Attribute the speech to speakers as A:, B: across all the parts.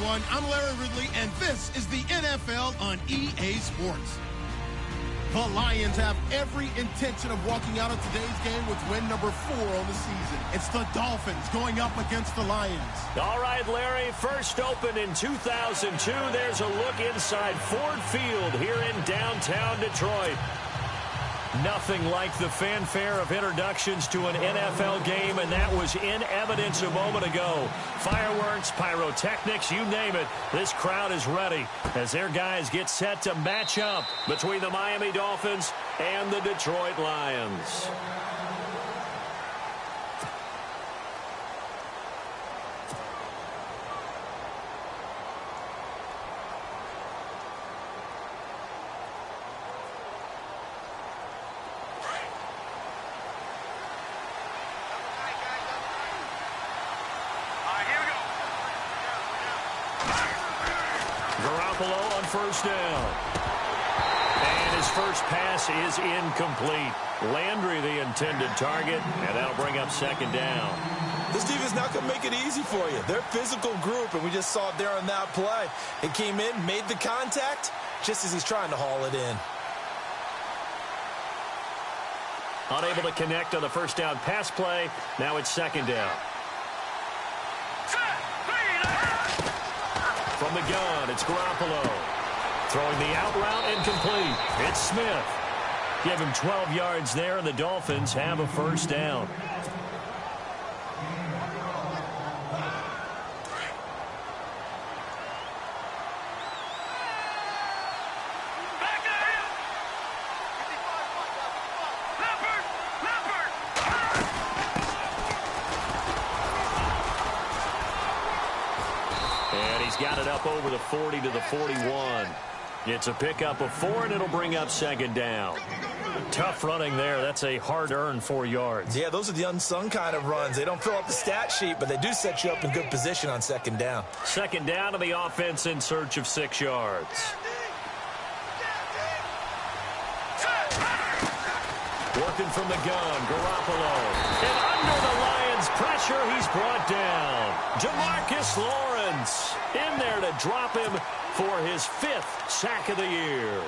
A: everyone. I'm Larry Ridley, and this is the NFL on EA Sports. The Lions have every intention of walking out of today's game with win number 4 on the season. It's the Dolphins going up against the Lions.
B: All right, Larry, first opened in 2002. There's a look inside Ford Field here in downtown Detroit. Nothing like the fanfare of introductions to an NFL game, and that was in evidence a moment ago. Fireworks, pyrotechnics, you name it. This crowd is ready as their guys get set to match up between the Miami Dolphins and the Detroit Lions. On first down. And his first pass is incomplete. Landry the intended target, and that'll bring up second down.
C: This defense not going to make it easy for you. They're a physical group, and we just saw it there on that play. It came in, made the contact, just as he's trying to haul it in.
B: Unable to connect on the first down pass play. Now it's second down. From the gun, it's Garoppolo. Throwing the out route and complete. It's Smith. Give him 12 yards there, and the Dolphins have a first down. Got it up over the 40 to the 41. It's a pickup of 4, and it'll bring up second down. Tough running there. That's a hard-earned 4 yards.
C: Yeah, those are the unsung kind of runs. They don't fill up the stat sheet, but they do set you up in good position on second down.
B: Second down to the offense in search of 6 yards. Working from the gun, Garoppolo. And under the Lions' pressure, he's brought down. Demarcus Lawrence in there to drop him for his 5th sack of the year.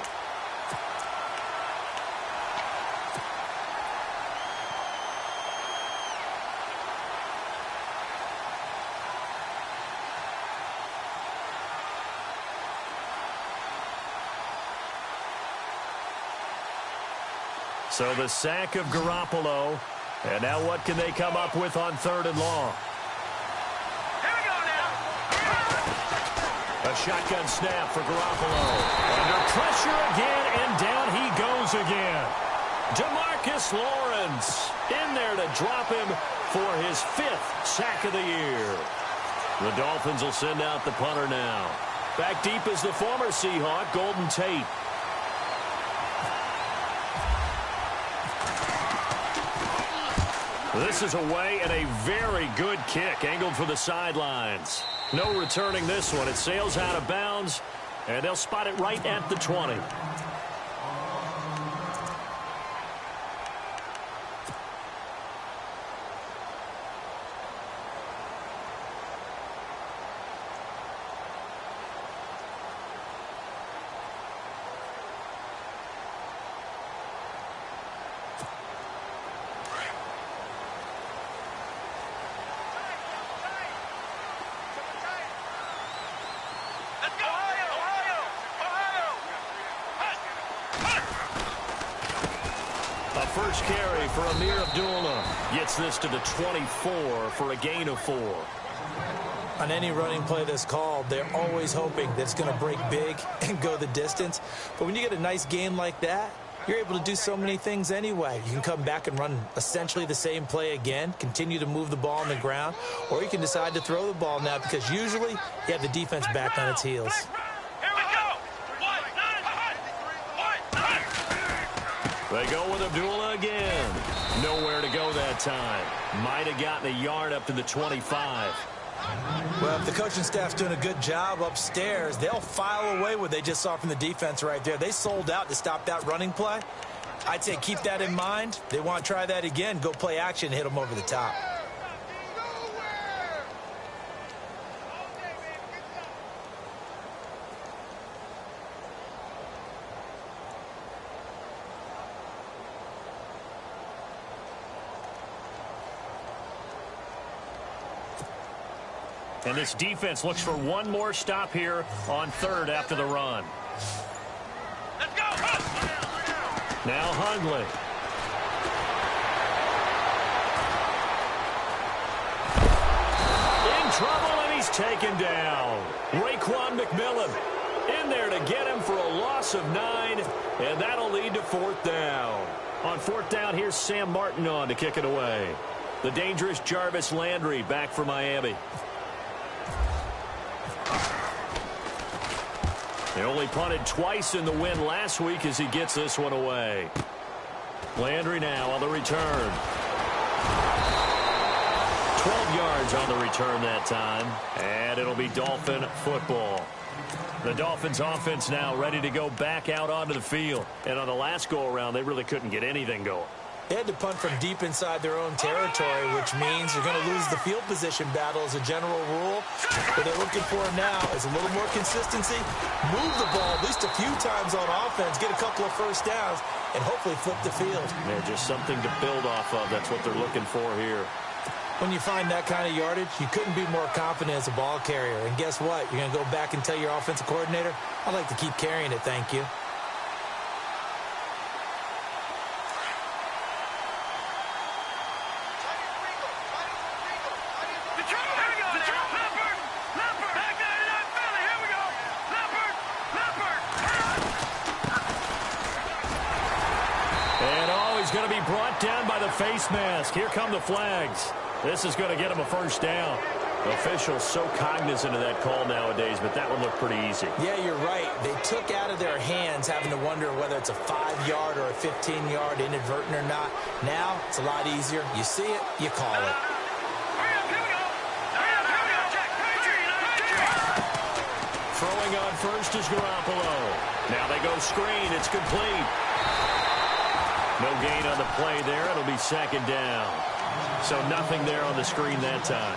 B: So the sack of Garoppolo. And now what can they come up with on 3rd and long?
D: Here we go now.
B: A shotgun snap for Garoppolo. Under pressure again, and down he goes again. Demarcus Lawrence in there to drop him for his 5th sack of the year. The Dolphins will send out the punter now. Back deep is the former Seahawk, Golden Tate. This is away, and a very good kick angled for the sidelines. No returning this one. It sails out of bounds, and they'll spot it right at the 20. First carry for Amir Abdullah. Gets this to the 24 for a gain of 4.
C: On any running play that's called, they're always hoping that it's going to break big and go the distance. But when you get a nice game like that, you're able to do so many things anyway. You can come back and run essentially the same play again, continue to move the ball on the ground, or you can decide to throw the ball now because usually you have the defense back on its heels.
B: They go with Abdullah again. Nowhere to go that time. Might have gotten a yard up to the 25.
C: Well, if the coaching staff's doing a good job upstairs, they'll file away what they just saw from the defense right there. They sold out to stop that running play. I'd say keep that in mind. They want to try that again. Go play action, hit them over the top.
B: And this defense looks for one more stop here on third after the run.
D: Let's go.
B: Now Hundley. In trouble, and he's taken down. Raekwon McMillan in there to get him for a loss of 9, and that'll lead to fourth down. On fourth down, here's Sam Martin on to kick it away. The dangerous Jarvis Landry back for Miami. They only punted twice in the win last week as he gets this one away. Landry now on the return. 12 yards on the return that time. And it'll be Dolphin football. The Dolphins offense now ready to go back out onto the field. And on the last go-around, they really couldn't get anything going.
C: They had to punt from deep inside their own territory, which means you're going to lose the field position battle as a general rule. What they're looking for now is a little more consistency, move the ball at least a few times on offense, get a couple of first downs, and hopefully flip the field.
B: Yeah, just something to build off of. That's what they're looking for here.
C: When you find that kind of yardage, you couldn't be more confident as a ball carrier. And guess what? You're going to go back and tell your offensive coordinator, I'd like to keep carrying it, thank you.
B: Going to be brought down by the face mask. Here come the flags. This is going to get him a first down. Officials so cognizant of that call nowadays, but that one looked pretty easy.
C: Yeah, you're right. They took out of their hands having to wonder whether it's a 5-yard or a 15-yard inadvertent or not. Now, it's a lot easier. You see it, you call it.
B: Throwing on first is Garoppolo. Now they go screen. It's complete. No gain on the play there. It'll be second down. So nothing there on the screen that time.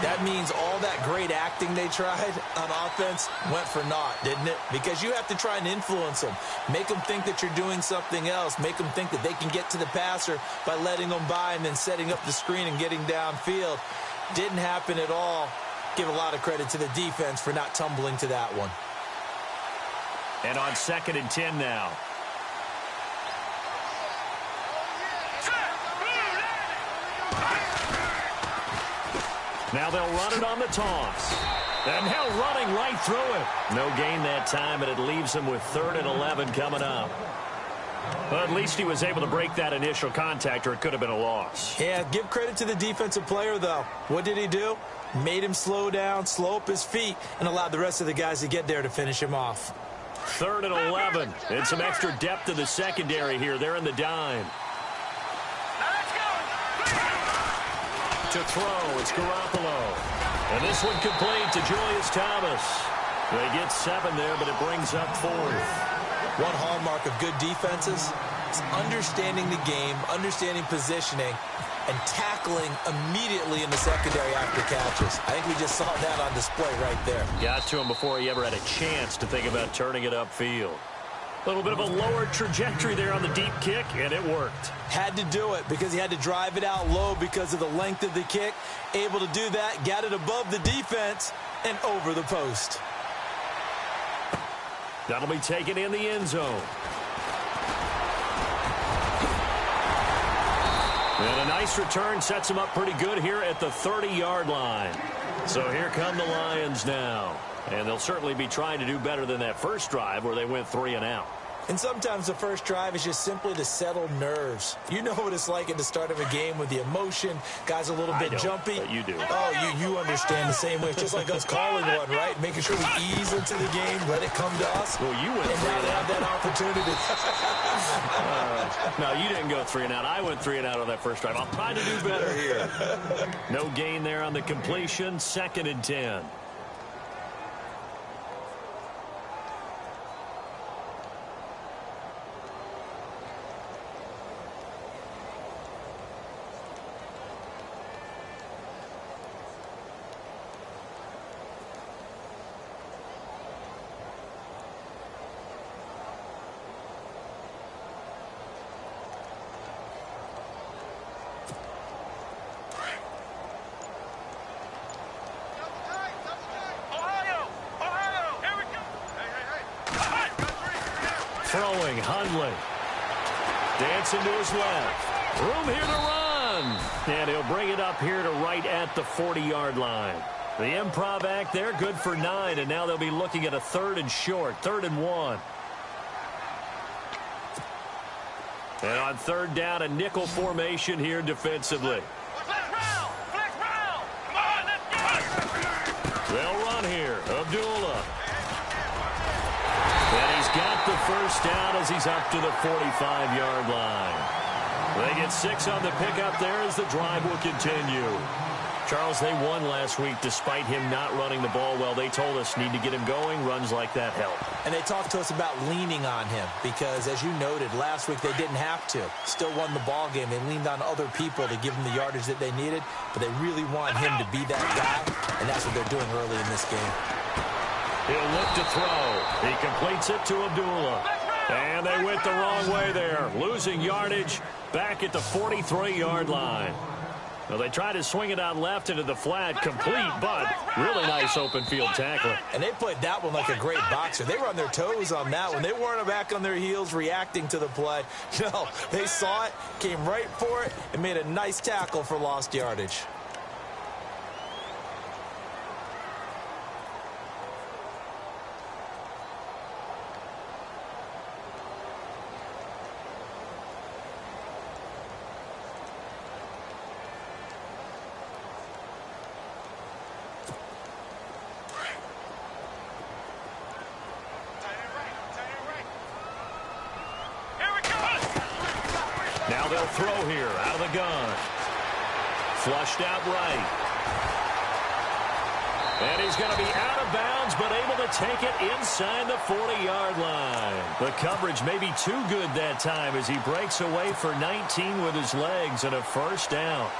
C: That means all that great acting they tried on offense went for naught, didn't it? Because you have to try and influence them. Make them think that you're doing something else. Make them think that they can get to the passer by letting them by and then setting up the screen and getting downfield. Didn't happen at all. Give a lot of credit to the defense for not tumbling to that one.
B: And on 2nd and 10 now. Now they'll run it on the toss. And now running right through it. No gain that time, and it leaves him with 3rd and 11 coming up. Well, at least he was able to break that initial contact, or it could have been a loss.
C: Yeah, give credit to the defensive player, though. What did he do? Made him slow down, slow up his feet, and allowed the rest of the guys to get there to finish him off.
B: 3rd and 11. And some extra depth in the secondary here. They're in the dime. To throw, it's Garoppolo. And this one complete to Julius Thomas. They get 7 there, but it brings up 4th.
C: One hallmark of good defenses is understanding the game, understanding positioning, and tackling immediately in the secondary after catches. I think we just saw that on display right there.
B: Got to him before he ever had a chance to think about turning it upfield. A little bit of a lower trajectory there on the deep kick, and it worked.
C: Had to do it because he had to drive it out low because of the length of the kick. Able to do that, got it above the defense, and over the post.
B: That'll be taken in the end zone. And a nice return sets him up pretty good here at the 30-yard line. So here come the Lions now. And they'll certainly be trying to do better than that first drive where they went 3 and out.
C: And sometimes the first drive is just simply to settle nerves. You know what it's like at the start of a game with the emotion. Guys a little bit jumpy.
B: But you do.
C: Oh, you understand the same way. It's just like us calling one, right? Making sure we ease into the game, let it come to us.
B: Well, you went
C: and
B: 3
C: now
B: and
C: they
B: out.
C: have that opportunity.
B: No, you didn't go 3 and out. I went 3 and out on that first drive. I'll try to do better here. No gain there on the completion. 2nd and 10. Throwing, Hundley. Dancing to his left. Room here to run. And he'll bring it up here to right at the 40-yard line. The improv act there, good for 9, and now they'll be looking at a 3rd and short, 3rd and 1. And on 3rd down, a nickel formation here defensively.
D: Flex round. Come on, let's go.
B: They'll run here. Abdullah. And he's got the first down as he's up to the 45-yard line. They get 6 on the pickup there as the drive will continue. Charles, they won last week despite him not running the ball well. They told us need to get him going. Runs like that help.
C: And they talked to us about leaning on him because, as you noted, last week they didn't have to. Still won the ball game. They leaned on other people to give them the yardage that they needed, but they really want him to be that guy, and that's what they're doing early in this game.
B: He'll look to throw. He completes it to Abdullah. And they went the wrong way there, losing yardage back at the 43-yard line. Well, they tried to swing it out left into the flat, complete, but really nice open field tackling.
C: And they played that one like a great boxer. They were on their toes on that one. They weren't back on their heels reacting to the play. No, they saw it, came right for it, and made a nice tackle for lost yardage.
B: Now they'll throw here out of the gun. Flushed out right. And he's going to be out of bounds, but able to take it inside the 40-yard line. The coverage may be too good that time as he breaks away for 19 with his legs and a first down.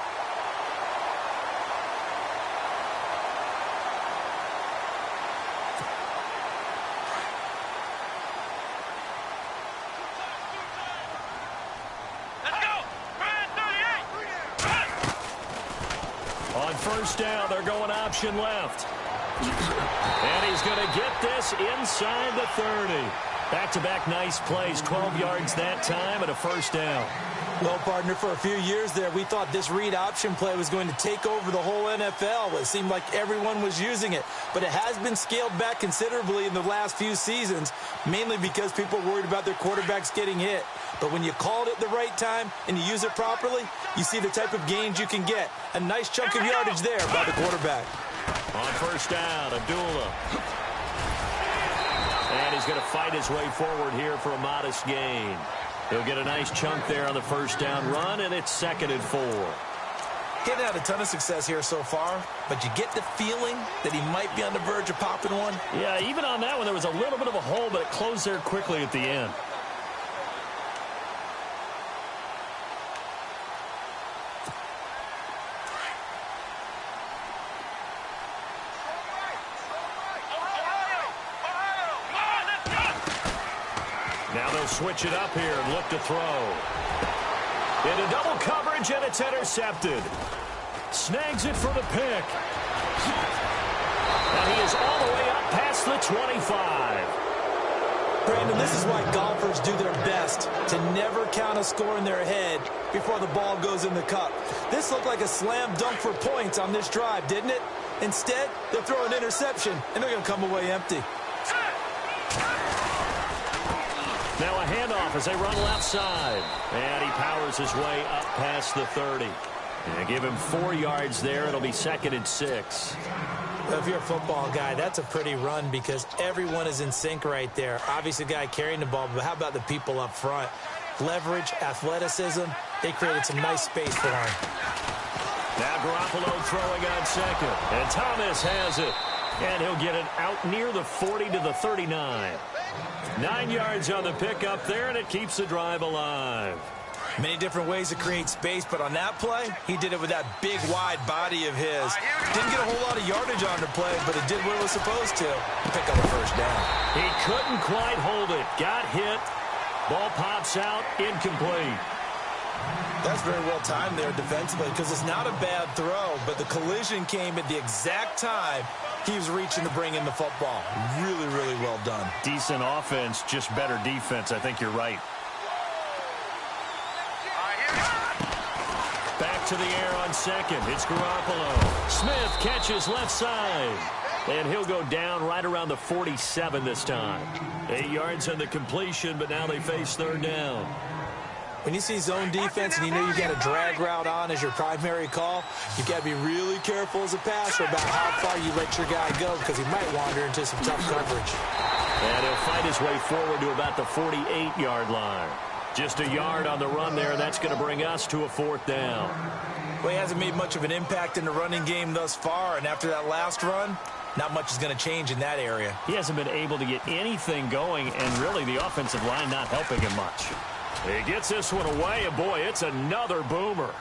B: First down, they're going option left. And he's going to get this inside the 30. Back-to-back nice plays, 12 yards that time and a first down.
C: Well, partner, for a few years there, we thought this read option play was going to take over the whole NFL. It seemed like everyone was using it. But it has been scaled back considerably in the last few seasons, mainly because people are worried about their quarterbacks getting hit. But when you call it at the right time and you use it properly, you see the type of gains you can get. A nice chunk of yardage there by the quarterback.
B: On first down, Abdullah. And he's going to fight his way forward here for a modest gain. He'll get a nice chunk there on the first down run, and it's 2nd and 4.
C: He hasn't had a ton of success here so far, but you get the feeling that he might be on the verge of popping one.
B: Yeah, even on that one, there was a little bit of a hole, but it closed there quickly at the end. Now they'll switch it up here and look to throw. Into double coverage, and it's intercepted. Snags it for the pick. And he is all the way up past the 25.
C: Brandon, this is why golfers do their best to never count a score in their head before the ball goes in the cup. This looked like a slam dunk for points on this drive, didn't it? Instead, they'll throw an interception, and they're going to come away empty.
B: Now a handoff as they run left side. And he powers his way up past the 30. And give him 4 yards there. It'll be 2nd and 6.
C: Well, if you're a football guy, that's a pretty run because everyone is in sync right there. Obviously, the guy carrying the ball, but how about the people up front? Leverage, athleticism, they created some nice space for him.
B: Now Garoppolo throwing on 2nd. And Thomas has it. And he'll get it out near the 40 to the 39. 9 yards on the pickup there, and it keeps the drive alive.
C: Many different ways to create space, but on that play, he did it with that big, wide body of his. Didn't get a whole lot of yardage on the play, but it did what it was supposed to. Pick up a first down.
B: He couldn't quite hold it. Got hit. Ball pops out, incomplete.
C: That's very well timed there defensively because it's not a bad throw, but the collision came at the exact time he was reaching to bring in the football. Really, really well done.
B: Decent offense, just better defense. I think you're right. Back to the air on second. It's Garoppolo. Smith catches left side. And he'll go down right around the 47 this time. 8 yards on the completion, but now they face third down.
C: When you see zone defense and you know you got a drag route on as your primary call, you got to be really careful as a passer about how far you let your guy go because he might wander into some tough coverage.
B: And he'll fight his way forward to about the 48-yard line. Just a yard on the run there. That's going to bring us to a fourth down.
C: Well, he hasn't made much of an impact in the running game thus far, and after that last run, not much is going to change in that area.
B: He hasn't been able to get anything going, and really the offensive line not helping him much. He gets this one away, and boy, it's another boomer.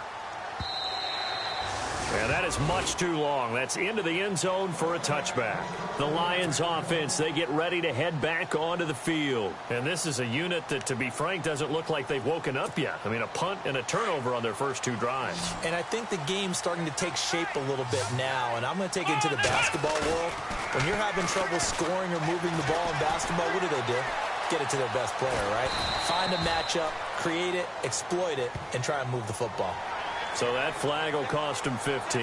B: And that is much too long. That's into the end zone for a touchback. The Lions offense, they get ready to head back onto the field. And this is a unit that, to be frank, doesn't look like they've woken up yet. I mean, a punt and a turnover on their first 2 drives.
C: And I think the game's starting to take shape a little bit now. And I'm going to take it into the basketball world. When you're having trouble scoring or moving the ball in basketball, what do? Get it to their best player, right? Find a matchup, create it, exploit it, and try and move the football.
B: So that flag will cost him 15.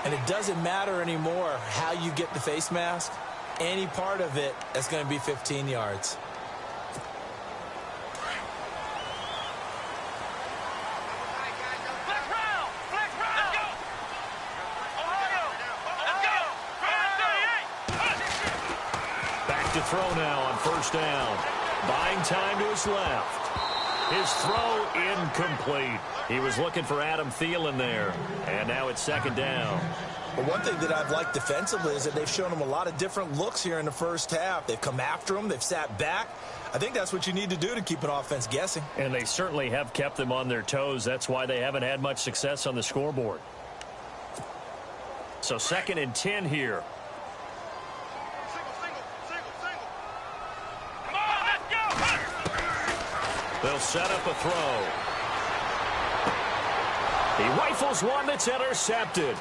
C: And it doesn't matter anymore how you get the face mask. Any part of it is going to be 15 yards.
B: Back to throw now on first down. Buying time to his left. His throw incomplete. He was looking for Adam Thielen there. And now it's second down.
C: Well, one thing that I've liked defensively is that they've shown him a lot of different looks here in the first half. They've come after him. They've sat back. I think that's what you need to do to keep an offense guessing.
B: And they certainly have kept them on their toes. That's why they haven't had much success on the scoreboard. So 2nd and 10 here. They'll set up a throw. He rifles one that's intercepted.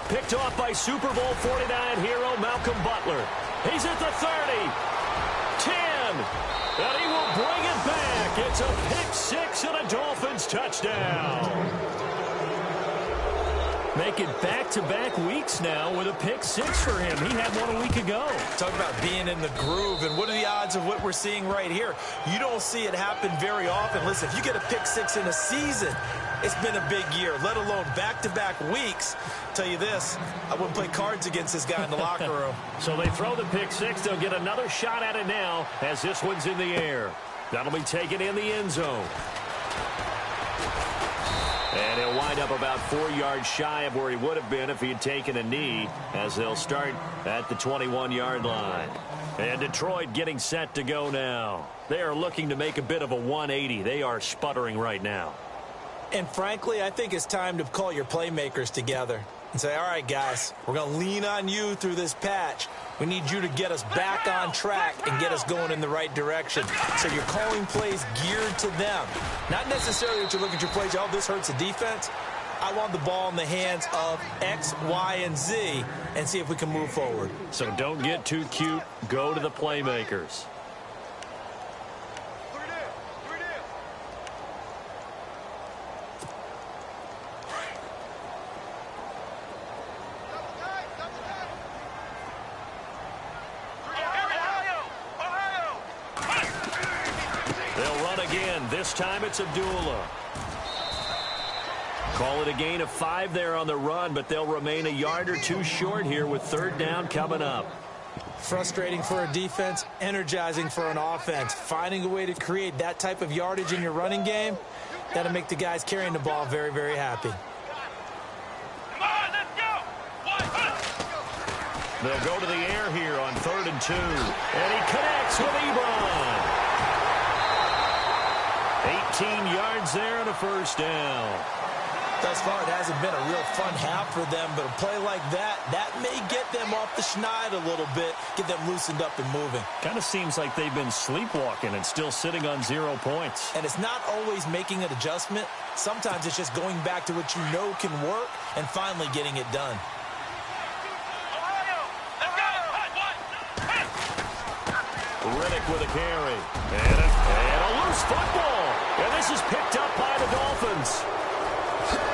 B: Picked off by Super Bowl 49 hero Malcolm Butler. He's at the 30. 10. And he will bring it back. It's a pick-6 and a Dolphins touchdown. Making back-to-back weeks now with a pick-6 for him. He had one a week ago.
C: Talk about being in the groove, and what are the odds of what we're seeing right here? You don't see it happen very often. Listen, if you get a pick-6 in a season, it's been a big year, let alone back-to-back weeks. Tell you this, I wouldn't play cards against this guy in the locker room.
B: So they throw the pick-6. They'll get another shot at it now as this one's in the air. That'll be taken in the end zone. And he'll wind up about 4 yards shy of where he would have been if he had taken a knee, as they'll start at the 21-yard line. And Detroit getting set to go now. They are looking to make a bit of a 180. They are sputtering right now.
C: And frankly, I think it's time to call your playmakers together and say, all right, guys, we're going to lean on you through this patch. We need you to get us back on track and get us going in the right direction. So you're calling plays geared to them. Not necessarily that you look at your plays, oh, this hurts the defense. I want the ball in the hands of X, Y, and Z and see if we can move forward.
B: So don't get too cute. Go to the playmakers. This time it's Abdullah. Call it a gain of 5 there on the run, but they'll remain a yard or 2 short here with third down coming up.
C: Frustrating for a defense, energizing for an offense. Finding a way to create that type of yardage in your running game, that'll make the guys carrying the ball very, very happy.
B: They'll go to the air here on 3rd and 2. And he connects with Ebron. 18 yards there and a first down.
C: Thus far, it hasn't been a real fun half for them, but a play like that may get them off the schneid a little bit, get them loosened up and moving.
B: Kind of seems like they've been sleepwalking and still sitting on 0 points.
C: And it's not always making an adjustment. Sometimes it's just going back to what you know can work and finally getting it done.
B: Riddick with a carry. And a loose football. And this is picked up by the Dolphins.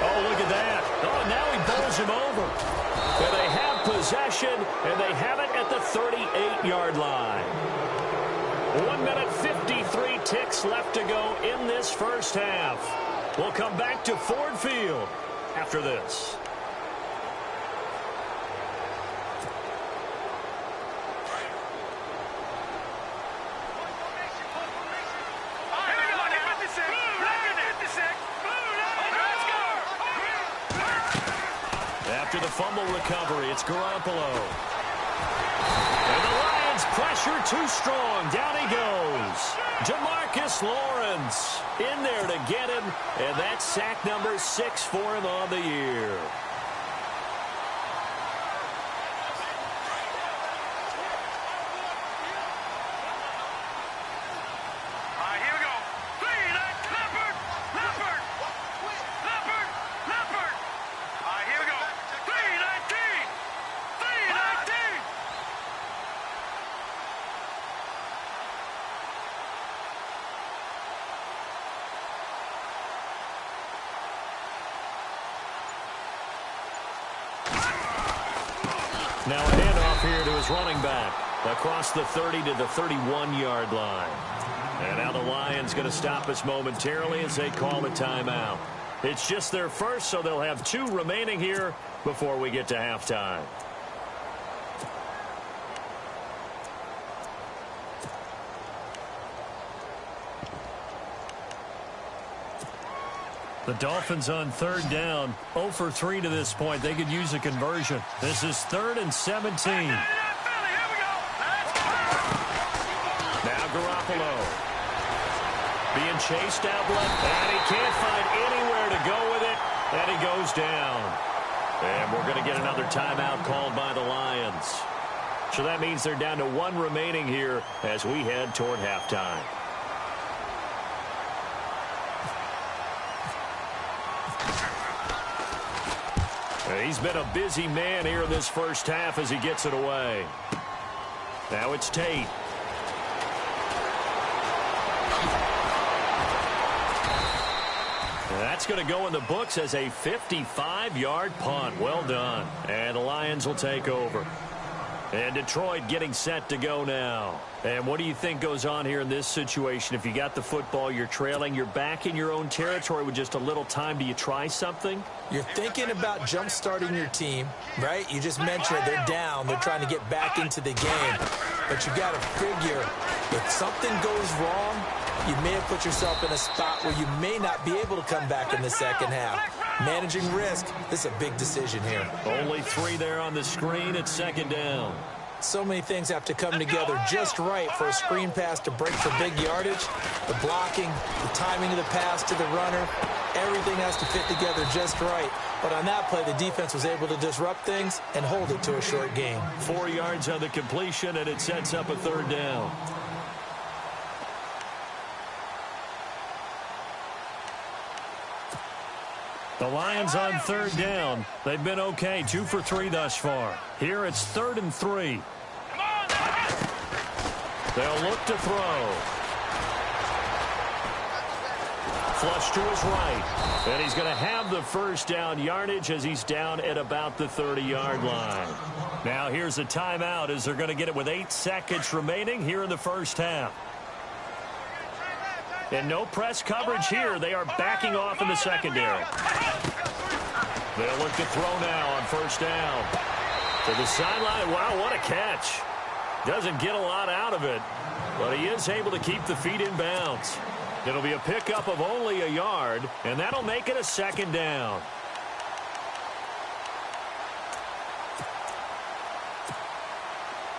B: Oh, look at that. Oh, now he bowls him over. And they have possession, and they have it at the 38-yard line. 1 minute 53 ticks left to go in this first half. We'll come back to Ford Field after this. After the fumble recovery, it's Garoppolo. And the Lions pressure too strong. Down he goes. Jamarcus Lawrence in there to get him. And that's sack number 6 for him on the year. Now a handoff here to his running back. Across the 30 to the 31-yard line. And now the Lions going to stop us momentarily as they call a timeout. It's just their first, so they'll have 2 remaining here before we get to halftime. The Dolphins on 3rd down, 0 for 3 to this point. They could use a conversion. This is 3rd and 17. Now Garoppolo being chased out left, and he can't find anywhere to go with it, and he goes down. And we're going to get another timeout called by the Lions. So that means they're down to 1 remaining here as we head toward halftime. He's been a busy man here in this first half as he gets it away. Now it's Tate. That's going to go in the books as a 55-yard punt. Well done. And the Lions will take over. And Detroit getting set to go now. And what do you think goes on here in this situation? If you got the football, you're trailing, you're back in your own territory with just a little time. Do you try something?
C: You're thinking about jump-starting your team, right? You just mentioned it. They're down. They're trying to get back into the game. But you got to figure, if something goes wrong, you may have put yourself in a spot where you may not be able to come back in the second half. Managing risk, this is a big decision here.
B: Only 3 there on the screen at 2nd down.
C: So many things have to come together just right for a screen pass to break for big yardage. The blocking, the timing of the pass to the runner, everything has to fit together just right. But on that play, the defense was able to disrupt things and hold it to a short gain.
B: 4 yards on the completion, and it sets up a 3rd down. The Lions on 3rd down. They've been okay, 2 for 3 thus far. Here it's 3rd and 3. They'll look to throw. Flush to his right. And he's going to have the first down yardage as he's down at about the 30-yard line. Now here's a timeout as they're going to get it with 8 seconds remaining here in the first half. And no press coverage here. They are backing off in the secondary. They'll look to throw now on 1st down. To the sideline. Wow, what a catch. Doesn't get a lot out of it, but he is able to keep the feet in bounds. It'll be a pickup of only a yard, and that'll make it a 2nd down.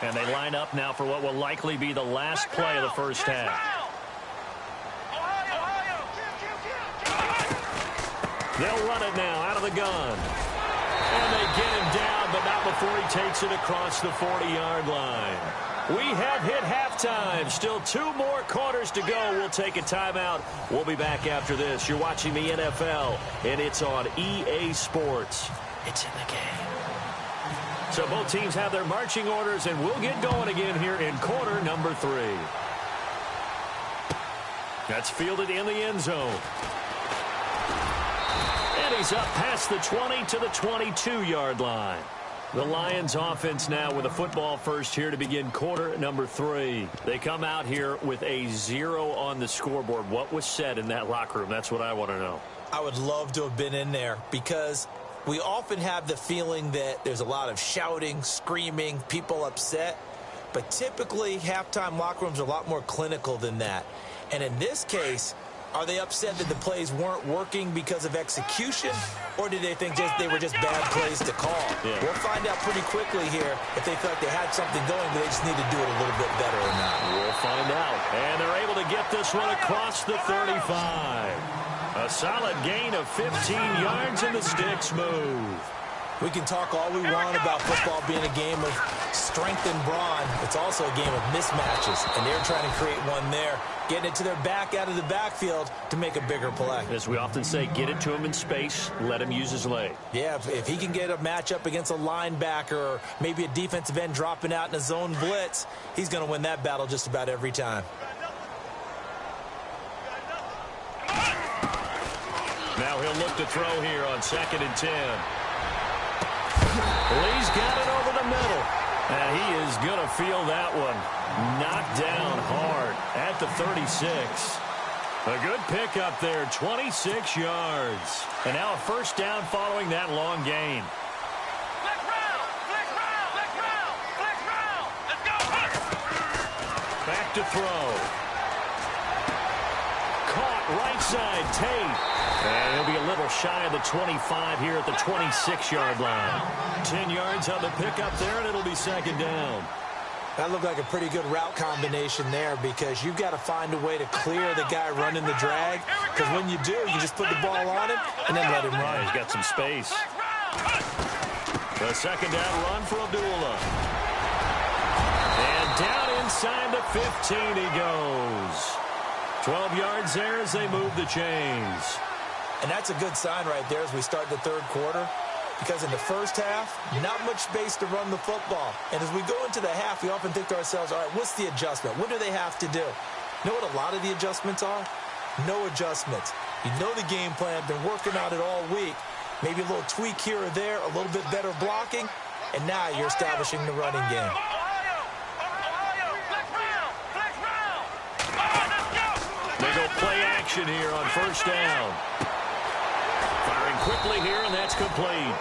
B: And they line up now for what will likely be the last play of the first half. They'll run it now out of the gun. And they get him down, but not before he takes it across the 40-yard line. We have hit halftime. Still 2 more quarters to go. We'll take a timeout. We'll be back after this. You're watching the NFL, and it's on EA Sports. It's in the game. So both teams have their marching orders, and we'll get going again here in quarter number 3. That's fielded in the end zone. And he's up past the 20 to the 22-yard line. The Lions offense now with a football first here to begin quarter number 3. They come out here with a 0 on the scoreboard. What was said in that locker room? That's what I want to know.
C: I would love to have been in there because we often have the feeling that there's a lot of shouting, screaming, people upset. But typically, halftime locker rooms are a lot more clinical than that. And in this case, are they upset that the plays weren't working because of execution, or did they think they were just bad plays to call?
B: Yeah.
C: We'll find out pretty quickly here if they felt like they had something going, but they just need to do it a little bit better or not.
B: We'll find out. And they're able to get this one across the 35. A solid gain of 15 yards, and the sticks move.
C: We can talk all we want about football being a game of strength and brawn. It's also a game of mismatches, and they're trying to create one there, getting it to their back out of the backfield to make a bigger play.
B: As we often say, get it to him in space, let him use his leg.
C: Yeah, if he can get a matchup against a linebacker or maybe a defensive end dropping out in a zone blitz, he's going to win that battle just about every time.
B: Now he'll look to throw here on 2nd and 10. Lee's got it over the middle. And he is going to feel that one. Knocked down hard at the 36. A good pickup there, 26 yards. And now a first down following that long gain.
D: Flex round, flex round, flex round, flex round. Let's go.
B: Back to throw. Caught right side, Tate. And he'll be a little shy of the 25 here at the 26-yard line. 10 yards on the pickup there, and it'll be 2nd down.
C: That looked like a pretty good route combination there because you've got to find a way to clear the guy running the drag. Because when you do, you just put the ball on him and then let him run.
B: Yeah, he's got some space. The 2nd down run for Abdullah. And down inside the 15 he goes. 12 yards there as they move the chains.
C: And that's a good sign right there as we start the 3rd quarter. Because in the first half, not much space to run the football. And as we go into the half, we often think to ourselves, all right, what's the adjustment? What do they have to do? You know what a lot of the adjustments are? No adjustments. You know the game plan, been working on it all week. Maybe a little tweak here or there, a little bit better blocking, and now you're establishing the running game.
B: They go play action here on first down. Firing quickly here, and that's complete.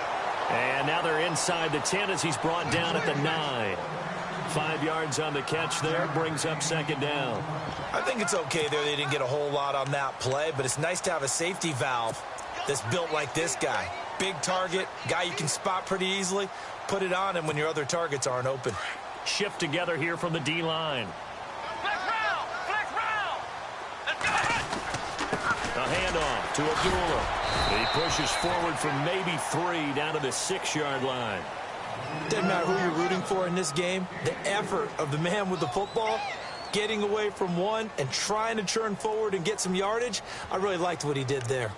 B: And now they're inside the 10 as he's brought down at the 9. 5 yards on the catch there, brings up 2nd down.
C: I think it's okay there. They didn't get a whole lot on that play, but it's nice to have a safety valve that's built like this guy. Big target, guy you can spot pretty easily. Put it on him when your other targets aren't open.
B: Shift together here from the D-line. A handoff to Abdullah. He pushes forward from maybe 3 down to the 6-yard line.
C: Doesn't matter who you're rooting for in this game. The effort of the man with the football, getting away from one and trying to turn forward and get some yardage, I really liked what he did there.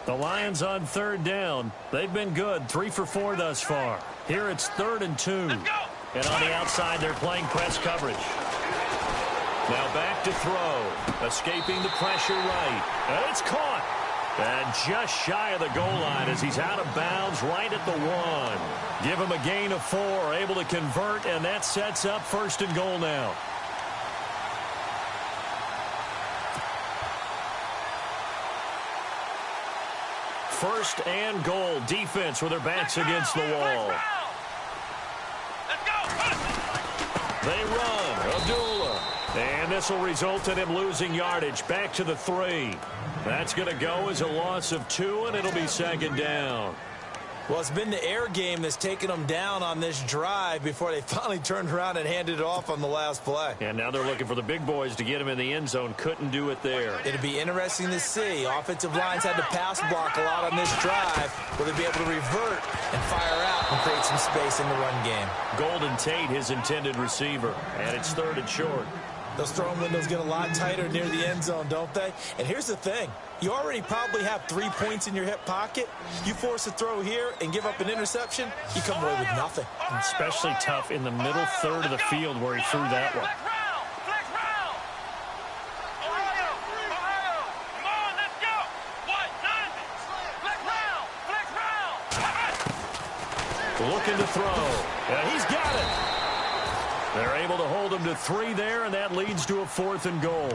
B: The Lions on 3rd down. They've been good, 3 for 4 thus far. Here it's 3rd and 2. And on the outside, they're playing press coverage. Now back to throw. Escaping the pressure right. And it's caught. And just shy of the goal line as he's out of bounds right at the 1. Give him a gain of 4, able to convert, and that sets up 1st and goal now. First and goal. Defense with their backs against the wall. They run. Abdullah. And this will result in him losing yardage. Back to the 3. That's going to go as a loss of 2, and it'll be 2nd down.
C: Well, it's been the air game that's taken them down on this drive before they finally turned around and handed it off on the last play.
B: And now they're looking for the big boys to get him in the end zone. Couldn't do it there.
C: It'll be interesting to see. Offensive lines had to pass block a lot on this drive. Will they be able to revert and fire out and create some space in the run game?
B: Golden Tate, his intended receiver. And it's 3rd and short.
C: Those throwing windows get a lot tighter near the end zone, don't they? And here's the thing. You already probably have 3 points in your hip pocket. You force a throw here and give up an interception, you come away with nothing.
B: And especially tough in the middle third of the field where he threw that one. Looking to throw. Yeah, he's got it. They're able to hold him to 3 there, and that leads to a 4th and goal.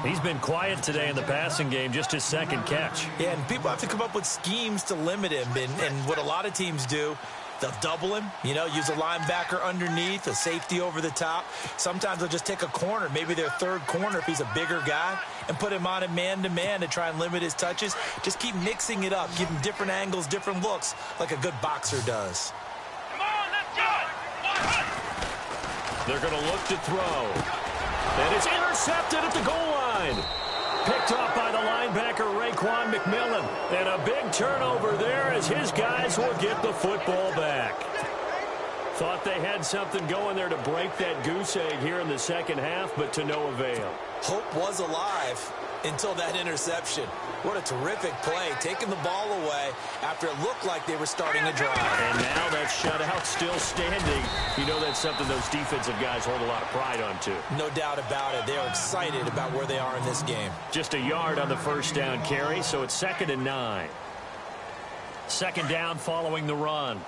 B: He's been quiet today in the passing game, just his 2nd catch.
C: Yeah, and people have to come up with schemes to limit him. And what a lot of teams do, they'll double him, use a linebacker underneath, a safety over the top. Sometimes they'll just take a corner, maybe their 3rd corner if he's a bigger guy, and put him on a man-to-man to try and limit his touches. Just keep mixing it up, give him different angles, different looks, like a good boxer does.
B: They're going to look to throw. And it's intercepted at the goal line. Picked off by the linebacker, Raekwon McMillan. And a big turnover there as his guys will get the football back. Thought they had something going there to break that goose egg here in the 2nd half, but to no avail.
C: Hope was alive until that interception. What a terrific play, taking the ball away after it looked like they were starting a drive.
B: And now that shutout still standing. You know that's something those defensive guys hold a lot of pride on, too.
C: No doubt about it. They are excited about where they are in this game.
B: Just a yard on the 1st down carry, so it's 2nd and 9. 2nd down following the run.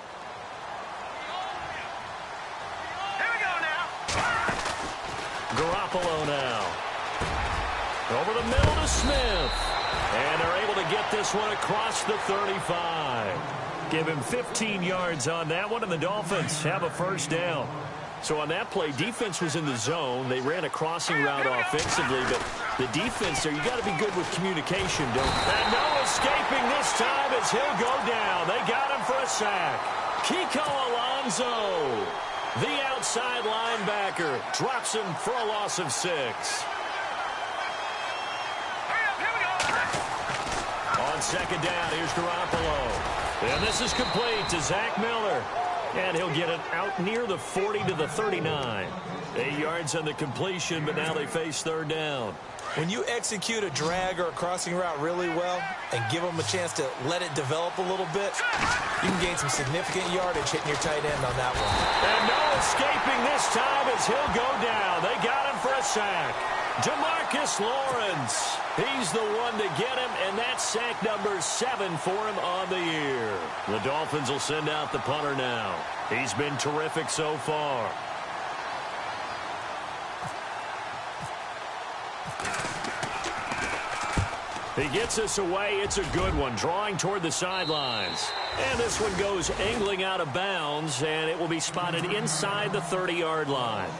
D: Here we go now.
B: Garoppolo now. Over the middle to Smith. And they're able to get this one across the 35. Give him 15 yards on that one, and the Dolphins have a 1st down. So on that play, defense was in the zone. They ran a crossing route offensively, but the defense there, you got to be good with communication, don't you? And no escaping this time as he'll go down. They got him for a sack. Kiko Alonso, the outside linebacker, drops him for a loss of 6. On 2nd down, here's Garoppolo. And this is complete to Zach Miller. And he'll get it out near the 40 to the 39. 8 yards on the completion, but now they face 3rd down.
C: When you execute a drag or a crossing route really well and give them a chance to let it develop a little bit, you can gain some significant yardage hitting your tight end on that one.
B: And no escaping this time as he'll go down. They got him for a sack. DeMarcus Lawrence. He's the one to get him, and that's sack number 7 for him on the year. The Dolphins will send out the punter now. He's been terrific so far. He gets us away. It's a good one, drawing toward the sidelines. And this one goes angling out of bounds, and it will be spotted inside the 30-yard line.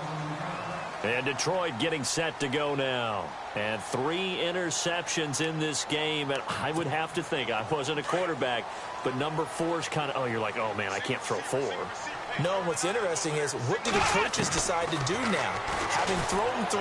B: And Detroit getting set to go now. And 3 interceptions in this game. And I would have to think, I wasn't a quarterback, but number 4's kind of, you're like, oh, man, I can't throw 4.
C: No, what's interesting is, what do the coaches decide to do now? Having thrown 3,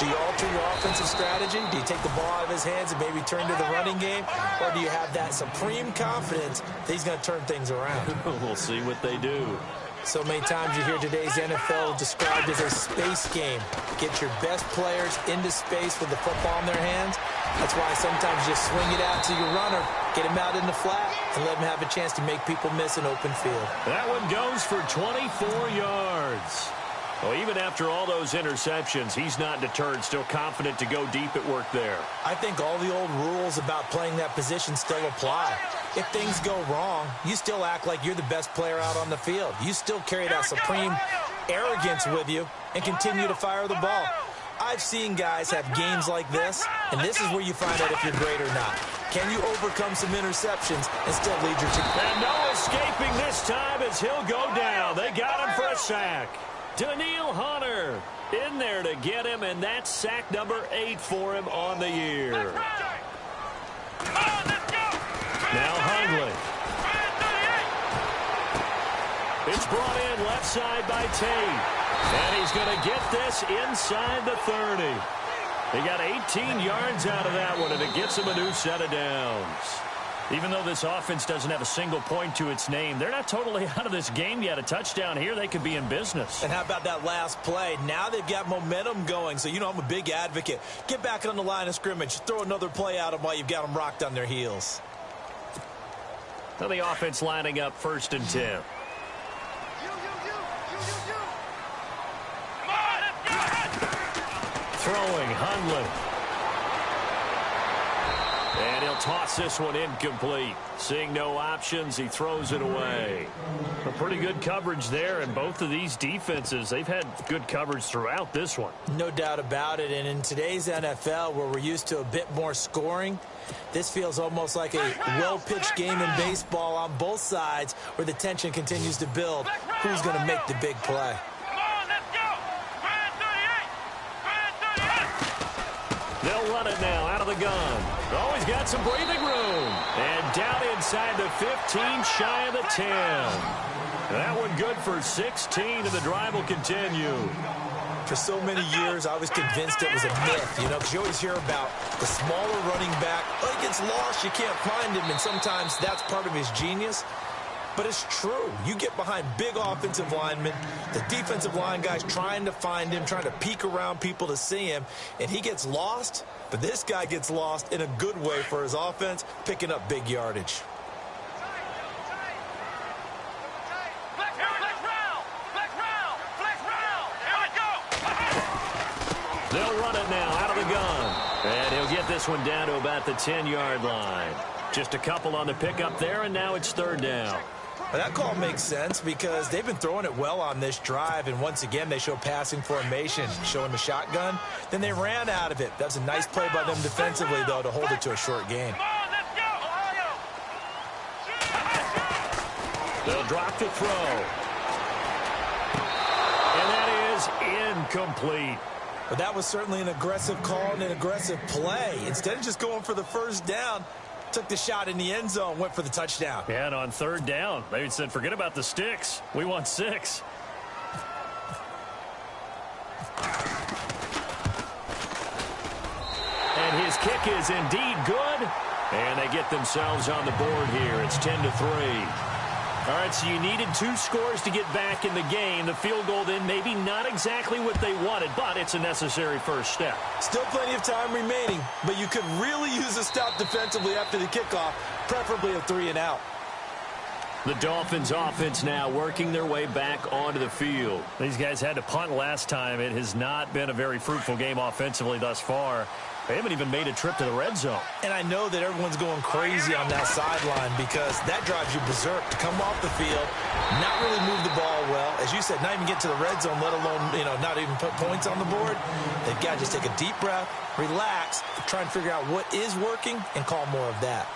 C: do you alter your offensive strategy? Do you take the ball out of his hands and maybe turn to the running game? Or do you have that supreme confidence that he's going to turn things around?
B: We'll see what they do.
C: So many times you hear today's NFL described as a space game. Get your best players into space with the football in their hands. That's why sometimes you swing it out to your runner, get him out in the flat, and let him have a chance to make people miss an open field.
B: That one goes for 24 yards. Well, even after all those interceptions, he's not deterred, still confident to go deep at work there.
C: I think all the old rules about playing that position still apply. If things go wrong, you still act like you're the best player out on the field. You still carry that supreme arrogance with you and continue to fire the ball. I've seen guys have games like this, and this is where you find out if you're great or not. Can you overcome some interceptions and still lead your team?
B: And no escaping this time as he'll go down. They got him for a sack. Daniil Hunter in there to get him, and that's sack number 8 for him on the year. Now Hundley. It's brought in left side by Tate. And he's going to get this inside the 30. He got 18 yards out of that one, and it gets him a new set of downs. Even though this offense doesn't have a single point to its name, they're not totally out of this game yet. A touchdown here, they could be in business.
C: And how about that last play? Now they've got momentum going, so I'm a big advocate. Get back on the line of scrimmage. Throw another play at them while you've got them rocked on their heels.
B: So the offense lining up 1st and 10. Throwing, Hundley. And he'll toss this one incomplete. Seeing no options, he throws it away. A pretty good coverage there, and both of these defenses, they've had good coverage throughout this one.
C: No doubt about it, and in today's NFL, where we're used to a bit more scoring, this feels almost like a well-pitched game in baseball on both sides, where the tension continues to build. Who's going to make the big play?
B: They'll run it now out of the gun. Always got some breathing room. And down inside the 15, shy of the 10. That one good for 16, and the drive will continue.
C: For so many years, I was convinced it was a myth, because you always hear about the smaller running back. Oh, he gets lost, you can't find him, and sometimes that's part of his genius. But it's true. You get behind big offensive linemen, the defensive line guys trying to find him, trying to peek around people to see him, and he gets lost. But this guy gets lost in a good way for his offense, picking up big yardage.
B: They'll run it now out of the gun. And he'll get this one down to about the 10-yard line. Just a couple on the pickup there, and now it's 3rd down.
C: Well, that call makes sense because they've been throwing it well on this drive, and once again they show passing formation, showing the shotgun. Then they ran out of it. That's a nice play by them defensively, though, to hold it to a short gain.
B: They'll drop to throw. And that is incomplete.
C: But that was certainly an aggressive call and an aggressive play. Instead of just going for the 1st down, took the shot in the end zone, went for the touchdown.
B: Yeah, and on 3rd down, they said, forget about the sticks. We want 6. And his kick is indeed good. And they get themselves on the board here. It's 10-3. All right, so you needed 2 scores to get back in the game. The field goal then maybe not exactly what they wanted, but it's a necessary first step.
C: Still plenty of time remaining, but you could really use a stop defensively after the kickoff, preferably a 3-and-out.
B: The Dolphins offense now working their way back onto the field. These guys had to punt last time. It has not been a very fruitful game offensively thus far. They haven't even made a trip to the red zone.
C: And I know that everyone's going crazy on that sideline because that drives you berserk to come off the field, not really move the ball well. As you said, not even get to the red zone, let alone, not even put points on the board. They've got to just take a deep breath, relax, try and figure out what is working and call more of that.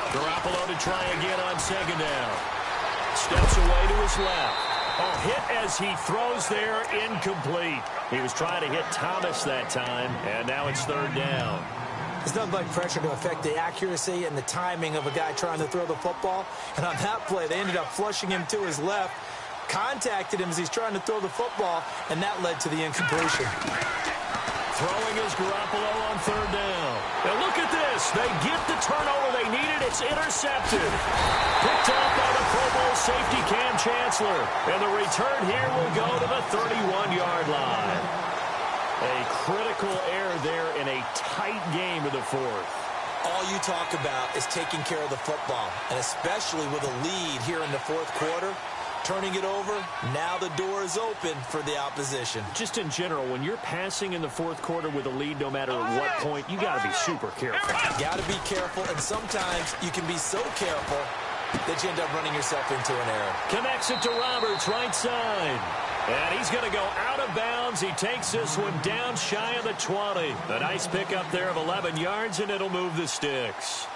B: Garoppolo to try again on 2nd down. Steps away to his left. Oh, hit as he throws there, incomplete. He was trying to hit Thomas that time, and now it's 3rd down.
C: There's nothing like pressure to affect the accuracy and the timing of a guy trying to throw the football. And on that play, they ended up flushing him to his left, contacted him as he's trying to throw the football, and that led to the incompletion.
B: Throwing is Garoppolo on 3rd down. Now look at this. They get the turnover they needed. It's intercepted. Picked off by the Pro Bowl safety Cam Chancellor. And the return here will go to the 31-yard line. A critical error there in a tight game in the 4th.
C: All you talk about is taking care of the football, and especially with a lead here in the 4th quarter. Turning it over, now the door is open for the opposition.
B: Just in general, when you're passing in the 4th quarter with a lead, no matter at what point, you got to be super careful.
C: Got to be careful, and sometimes you can be so careful that you end up running yourself into an error.
B: Connects it to Roberts, right side. And he's going to go out of bounds. He takes this one down shy of the 20. A nice pickup there of 11 yards, and it'll move the sticks.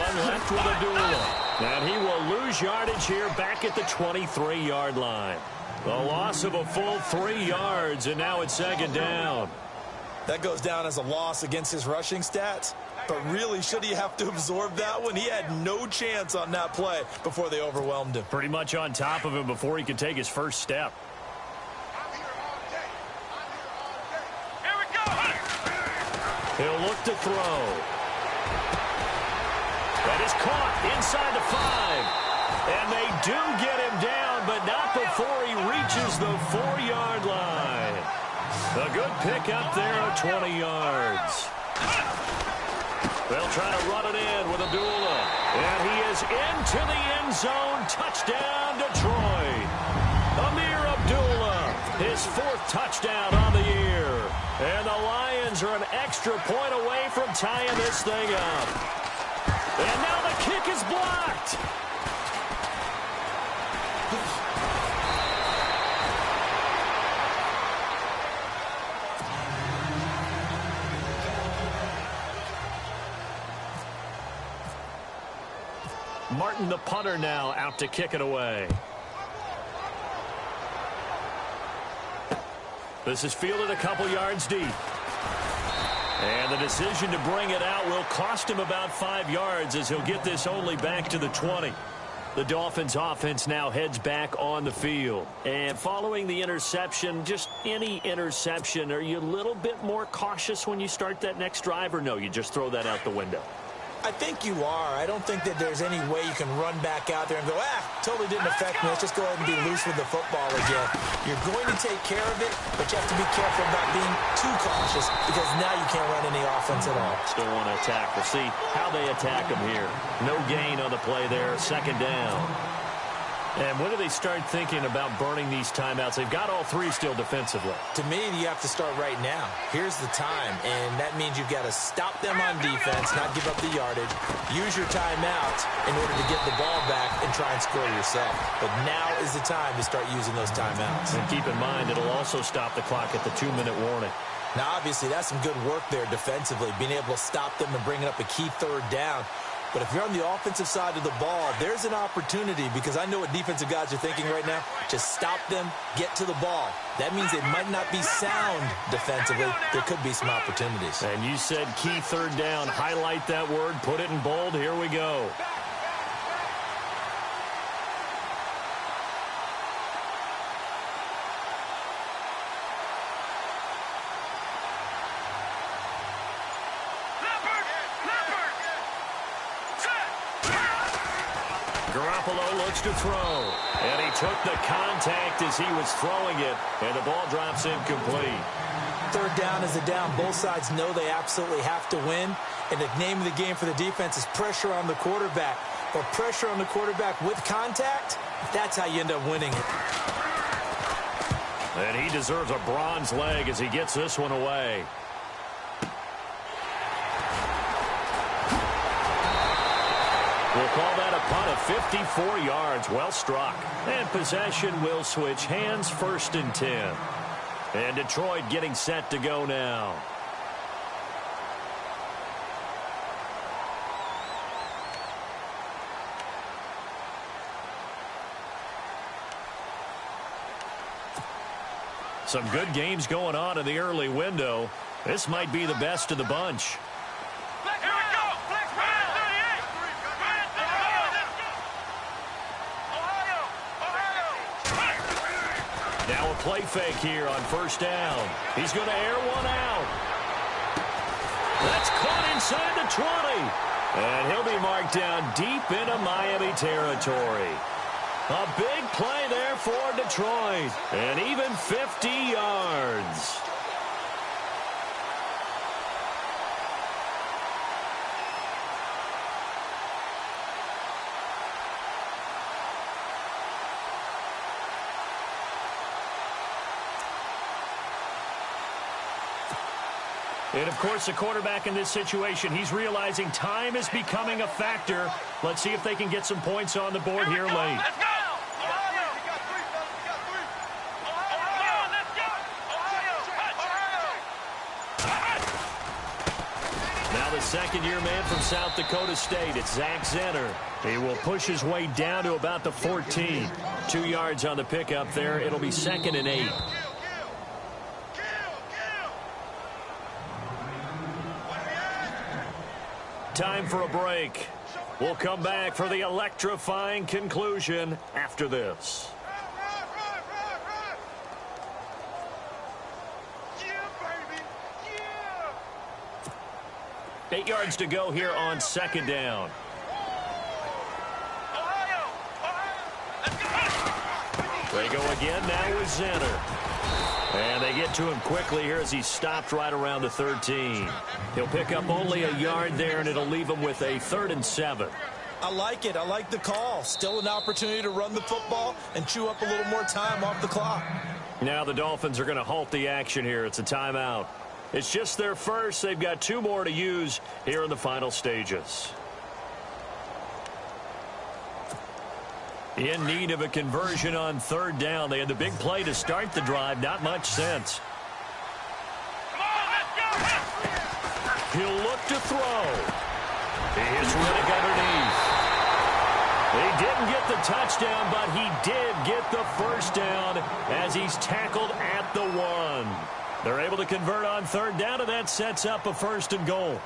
B: One left with Abdullah. And he will lose yardage here back at the 23-yard line. A loss of a full 3 yards, and now it's second down.
C: That goes down as a loss against his rushing stats. But really, should he have to absorb that one? He had no chance on that play before they overwhelmed him.
B: Pretty much on top of him before he could take his first step.
D: Here we go.
B: He'll look to throw. That is caught inside the 5. And they do get him down, but not before he reaches the 4-yard line. A good pick up there of 20 yards. They'll try to run it in with Abdullah. And he is into the end zone. Touchdown, Detroit. Amir Abdullah, his 4th touchdown on the year. And the Lions are an extra point away from tying this thing up. And now the kick is blocked. Martin, the punter, now out to kick it away. This is fielded a couple yards deep. And the decision to bring it out will cost him about 5 yards as he'll get this only back to the 20. The Dolphins offense now heads back on the field. And following the interception, just any interception, are you a little bit more cautious when you start that next drive, or no, you just throw that out the window?
C: I think you are. I don't think that there's any way you can run back out there and go, totally didn't affect me. Let's just go ahead and be loose with the football again. You're going to take care of it, but you have to be careful about being too cautious because now you can't run any offense at all.
B: Still want to attack. We'll see how they attack him here. No gain on the play there. Second down. And when do they start thinking about burning these timeouts? They've got all 3 still defensively.
C: To me, you have to start right now. Here's the time, and that means you've got to stop them on defense, not give up the yardage, use your timeout in order to get the ball back and try and score yourself. But now is the time to start using those timeouts.
B: And keep in mind, it'll also stop the clock at the 2-minute warning.
C: Now, obviously, that's some good work there defensively, being able to stop them and bringing up a key 3rd down. But if you're on the offensive side of the ball, there's an opportunity because I know what defensive guys are thinking right now. Just stop them, get to the ball. That means they might not be sound defensively. There could be some opportunities.
B: And you said key 3rd down. Highlight that word. Put it in bold. Here we go. Garoppolo looks to throw. And he took the contact as he was throwing it. And the ball drops incomplete.
C: 3rd down is a down. Both sides know they absolutely have to win. And the name of the game for the defense is pressure on the quarterback. But pressure on the quarterback with contact, that's how you end up winning it.
B: And he deserves a bronze leg as he gets this one away. We'll call that a punt of 54 yards. Well struck. And possession will switch hands, 1st and 10. And Detroit getting set to go now. Some good games going on in the early window. This might be the best of the bunch. Now a play fake here on 1st down. He's going to air one out. That's caught inside the 20. And he'll be marked down deep into Miami territory. A big play there for Detroit. And even 50 yards. And, of course, the quarterback in this situation, he's realizing time is becoming a factor. Let's see if they can get some points on the board here late.
D: Let's go!
B: Now Now the second-year man from South Dakota State, it's Zach Zenner. He will push his way down to about the 14. 2 yards on the pickup there. It'll be 2nd and 8. Time for a break. We'll come back for the electrifying conclusion after this. 8 yards to go here on 2nd down. They go again now with Zenner. And they get to him quickly here as he stopped right around the 13. He'll pick up only a yard there, and it'll leave him with a 3rd and 7.
C: I like it. I like the call. Still an opportunity to run the football and chew up a little more time off the clock.
B: Now the Dolphins are going to halt the action here. It's a timeout. It's just their first. They've got 2 more to use here in the final stages. In need of a conversion on 3rd down. They had the big play to start the drive. Not much sense. He'll look to throw. He hits Riddick underneath. He didn't get the touchdown, but he did get the first down as he's tackled at the 1. They're able to convert on 3rd down, and that sets up a 1st and goal.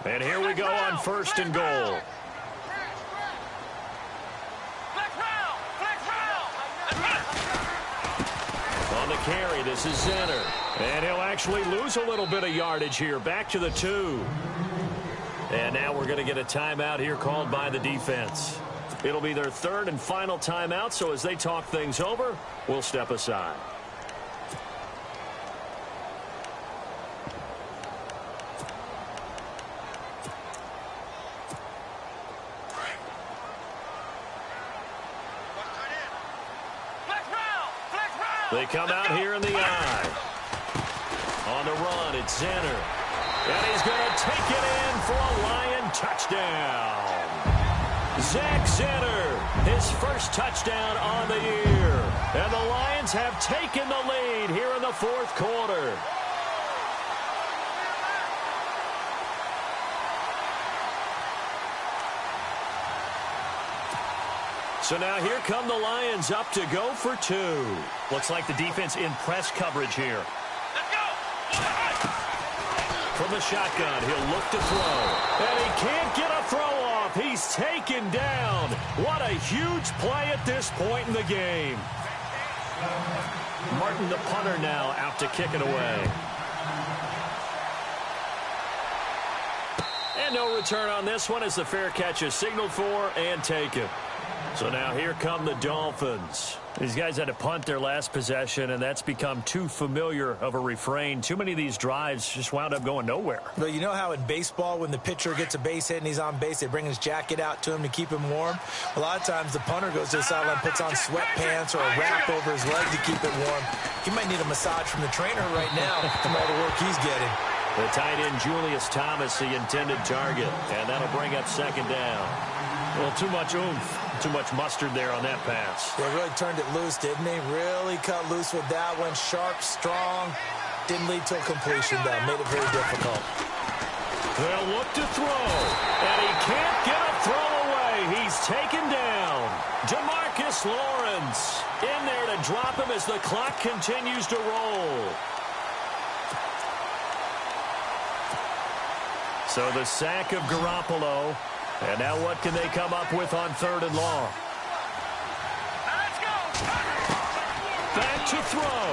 B: And here we go on 1st and goal. On the carry, this is Zenner. And he'll actually lose a little bit of yardage here. Back to the 2. And now we're going to get a timeout here called by the defense. It'll be their 3rd and final timeout, so as they talk things over, we'll step aside. They come out here in the eye. On the run, it's Zenner. And he's going to take it in for a Lion touchdown. Zach Zenner, his first touchdown on the year. And the Lions have taken the lead here in the 4th quarter. So now here come the Lions up to go for 2. Looks like the defense in press coverage here.
D: Let's go!
B: From the shotgun, he'll look to throw. And he can't get a throw off. He's taken down. What a huge play at this point in the game. Martin, the punter, now out to kick it away. And no return on this one as the fair catch is signaled for and taken. So now here come the Dolphins. These guys had to punt their last possession, and that's become too familiar of a refrain. Too many of these drives just wound up going nowhere.
C: But you know how in baseball, when the pitcher gets a base hit and he's on base, they bring his jacket out to him to keep him warm? A lot of times the punter goes to the sideline, puts on sweatpants or a wrap over his leg to keep it warm. He might need a massage from the trainer right now from all the work he's getting.
B: The tight end, Julius Thomas, the intended target, and that'll bring up 2nd down. Well, too much oomph. Too much mustard there on that pass.
C: They really turned it loose, didn't they? Really cut loose with that one. Sharp, strong. Didn't lead to a completion, though. Made it very difficult.
B: They'll look to throw. And he can't get a throw away. He's taken down. Demarcus Lawrence in there to drop him as the clock continues to roll. So the sack of Garoppolo. And now what can they come up with on 3rd and long?
D: Let's go!
B: Back to throw.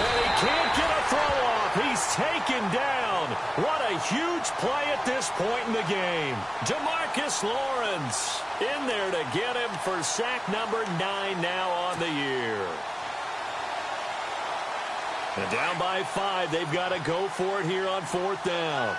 B: And he can't get a throw off. He's taken down. What a huge play at this point in the game. Demarcus Lawrence in there to get him for sack number 9 now on the year. And down by 5, they've got to go for it here on 4th down.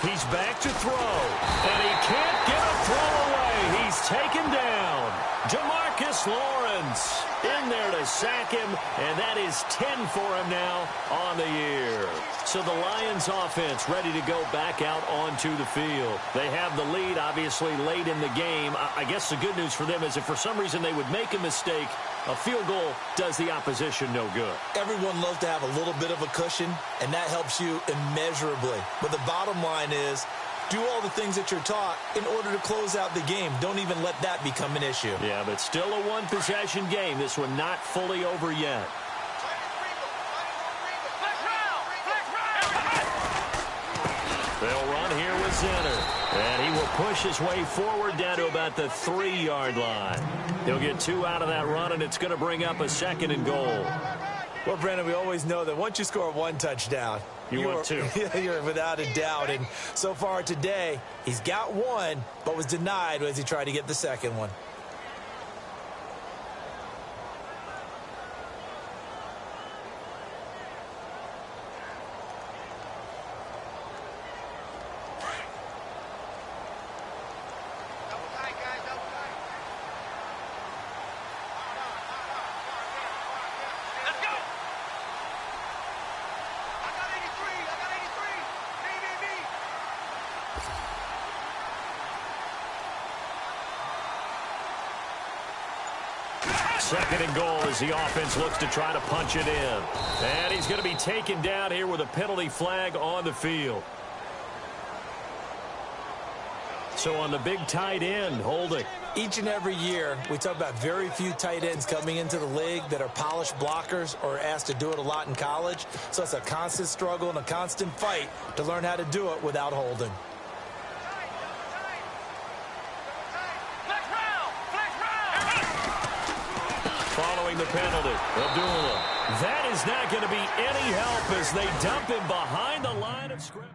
B: He's back to throw, and he can't get a throw away. He's taken down. Demarcus Lawrence in there to sack him, and that is 10 for him now on the year. So the Lions offense ready to go back out onto the field. They have the lead, obviously, late in the game. I guess the good news for them is if for some reason they would make a mistake, a field goal does the opposition no good.
C: Everyone loves to have a little bit of a cushion, and that helps you immeasurably. But the bottom line is, do all the things that you're taught in order to close out the game. Don't even let that become an issue.
B: Yeah, but still a one-possession game. This one not fully over yet. They'll run here with Zenner. And he will push his way forward down to about the 3-yard line. He'll get 2 out of that run, and it's going to bring up a 2nd and goal.
C: Well, Brandon, we always know that once you score 1 touchdown,
B: you want 2.
C: You're without a doubt. And so far today, he's got 1, but was denied as he tried to get the 2nd one.
B: Second and goal as the offense looks to try to punch it in. And he's going to be taken down here with a penalty flag on the field. So on the big tight end, holding.
C: Each and every year, we talk about very few tight ends coming into the league that are polished blockers or asked to do it a lot in college. So it's a constant struggle and a constant fight to learn how to do it without holding.
B: Following the penalty, Abdullah. That is not going to be any help as they dump him behind the line of scrimmage.